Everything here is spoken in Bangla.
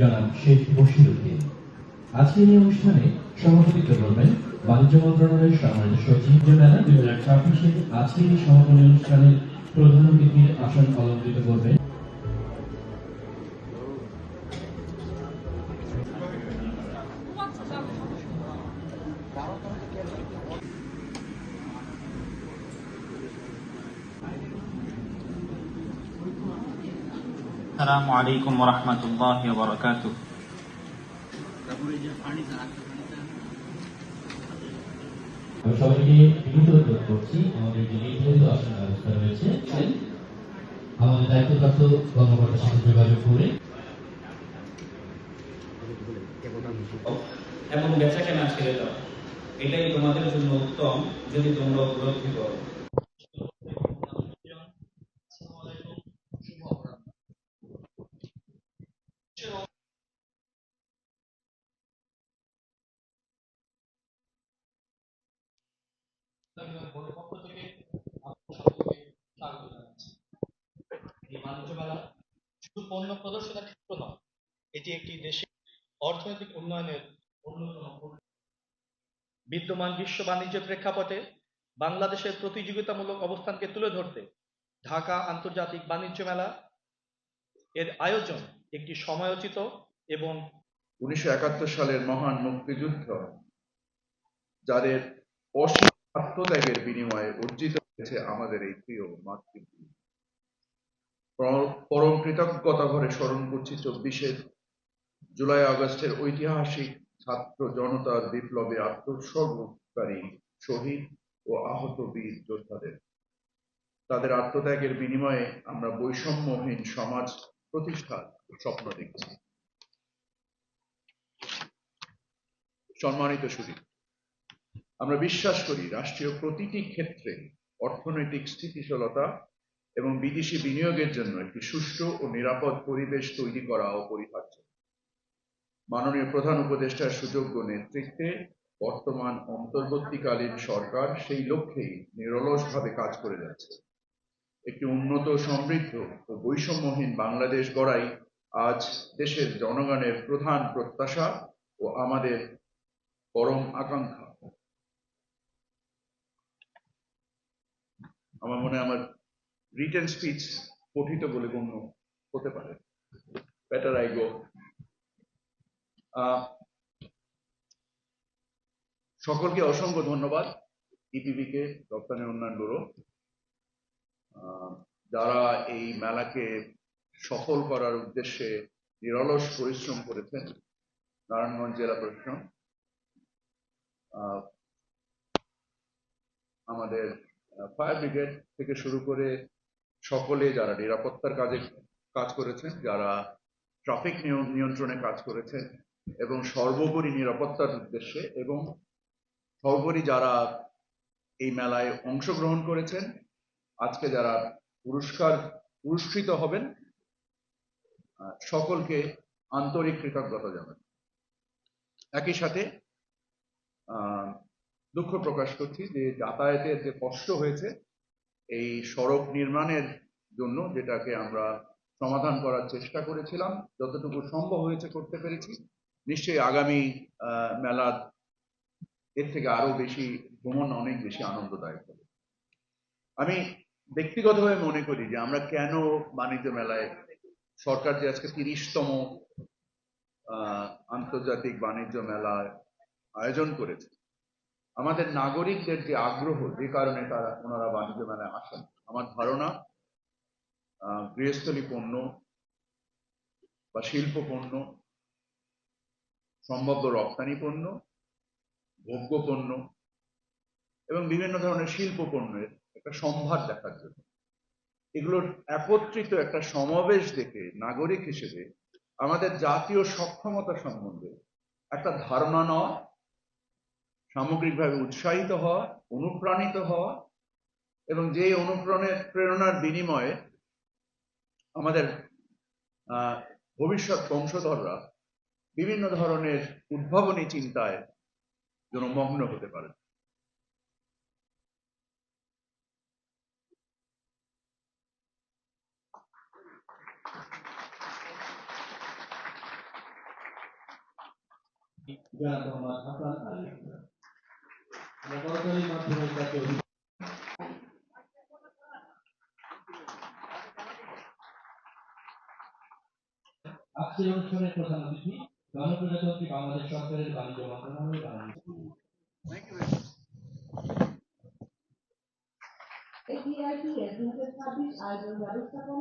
জনাব শেখ বশিরউদ্দিন। আজকের এই অনুষ্ঠানে সভাপতিত্ব করবেন বাণিজ্য মন্ত্রণালয়ের সম্মানিত সচিব। মেলা 2026-এর আজকের এই সমাপনী অনুষ্ঠানের প্রধান অতিথির আসন অলঙ্কৃত করবেন আসসালামু আলাইকুম ওয়া রাহমাতুল্লাহি ওয়া বারাকাতুহু। আমি সবাইকে বিনীত অনুরোধ করছি আমাদের যে নির্ধারিত আসন ব্যবস্থা রয়েছে আমাদের দায়িত্বপ্রাপ্ত কর্মকর্তার সাথে যোগাযোগ করে এবং বেচা কেনা ছেড়ে দাও, এটাই তোমাদের জন্য উত্তম যদি তোমরা উপলব্ধি করো। পক্ষ থেকে সকলকে স্বাগত জানাচ্ছি। এই বাণিজ্য মেলা শুধু পণ্য প্রদর্শনের ক্ষেত্র নয়, এটি একটি দেশের অর্থনৈতিক উন্নয়নের অন্যতম। বিদ্যমান বিশ্ব বাণিজ্যের প্রেক্ষাপটে বাংলাদেশের প্রতিযোগিতামূলক অবস্থানকে তুলে ধরতে ঢাকা আন্তর্জাতিক বাণিজ্য মেলা এর আয়োজন একটি সময়োচিত এবং 1971 সালের মহান মুক্তিযুদ্ধ যাদের অসীম আত্মত্যাগের বিনিময়ে অর্জিত হয়েছে আমাদের এই প্রিয় মাতৃভূমি। পরম কৃতজ্ঞতা ভরে স্মরণ করছি 24 জুলাই আগস্টের ঐতিহাসিক ছাত্র জনতার বিপ্লবে আত্মোৎসর্গকারী শহীদ ও আহত বীর যোদ্ধাদের। তাদের আত্মত্যাগের বিনিময়ে আমরা বৈষম্যহীন সমাজ প্রতিষ্ঠার স্বপ্ন দেখছি। সম্মানিত সুধী, আমরা বিশ্বাস করি রাষ্ট্রীয় প্রতিটি ক্ষেত্রে অর্থনৈতিক স্থিতিশীলতা এবং বিদেশি বিনিয়োগের জন্য একটি সুষ্ঠু ও নিরাপদ পরিবেশ তৈরি করা অপরিহার্য। মাননীয় প্রধান উপদেষ্টার সুযোগ্য নেতৃত্বে বর্তমান অন্তর্বর্তীকালীন সরকার সেই লক্ষ্যেই নিরলসভাবে কাজ করে যাচ্ছে। একটি উন্নত, সমৃদ্ধ ও বৈষম্যহীন বাংলাদেশ গড়াই আজ দেশের জনগণের প্রধান প্রত্যাশা ও আমাদের পরম আকাঙ্ক্ষা। আমার মনে হয় আমার রিটেন স্পিচ পঠিত বলে গণ্য হতে পারে। Better I go. সকলকে অসংখ্য ধন্যবাদ। ইপিবিকে, রপ্তানি উন্নয়ন ব্যুরো, যারা এই মেলাকে সফল করার উদ্দেশ্যে নিরলস পরিশ্রম করেছেন। নারায়ণগঞ্জ জেলা প্রশাসন, আমাদের ফায়ার ব্রিগেড থেকে শুরু করে সকলে যারা নিরাপত্তার কাজে কাজ করেছেন, যারা ট্রাফিক নিয়ন্ত্রণে কাজ করেছেন এবং সর্বোপরি নিরাপত্তার উদ্দেশ্যে, এবং সর্বোপরি যারা এই মেলায় অংশগ্রহণ করেছেন, আজকে যারা পুরস্কৃত হবেন, সকলকে আন্তরিক কৃতজ্ঞতা জানাই। একই সাথে দুঃখ প্রকাশ করছি যে যাতায়াতের যে কষ্ট হয়েছে এই সড়ক নির্মাণের জন্য, যেটাকে আমরা সমাধান করার চেষ্টা করেছিলাম, যতটুকু সম্ভব হয়েছে করতে পেরেছি। নিশ্চয়ই আগামী মেলা এর থেকে আরো বেশি ভ্রমণ, অনেক বেশি আনন্দদায়ক হবে। আমি ব্যক্তিগতভাবে মনে করি যে আমরা কেন বাণিজ্য মেলায়, সরকার যে আজকে 30তম আন্তর্জাতিক বাণিজ্য মেলার আয়োজন করেছে, আমাদের নাগরিকদের যে আগ্রহ, যে কারণে ওনারা বাণিজ্য মেলায় আসেন, আমার ধারণা গৃহস্থলী পণ্য বা শিল্প পণ্য, সম্ভাব্য রপ্তানি পণ্য, ভোগ্য পণ্য এবং বিভিন্ন ধরনের শিল্প পণ্যের একটা সম্ভার দেখার জন্য, এগুলোর একত্রিত একটা সমাবেশ দেখে নাগরিক হিসেবে আমাদের জাতীয় সক্ষমতা সম্বন্ধে একটা ধারণা নেওয়া, সামগ্রিকভাবে উৎসাহিত হওয়া, অনুপ্রাণিত হওয়া, এবং যে প্রেরণার বিনিময়ে আমাদের ভবিষ্যৎ বংশধররা বিভিন্ন ধরনের উদ্ভাবনী চিন্তায় যেন মগ্ন হতে পারে। জনাব মোহাম্মদ হাসান আলী। আমরা করতালি মাধ্যমে তাকে আজকের অনুষ্ঠানের প্রধান অতিথি গণপ্রজাতন্ত্রী বাংলাদেশ সরকারের বাণিজ্য মন্ত্রণালয়ের বাংলাদেশ। APIP এর 2026 আয়োজন ব্যবস্থাপনা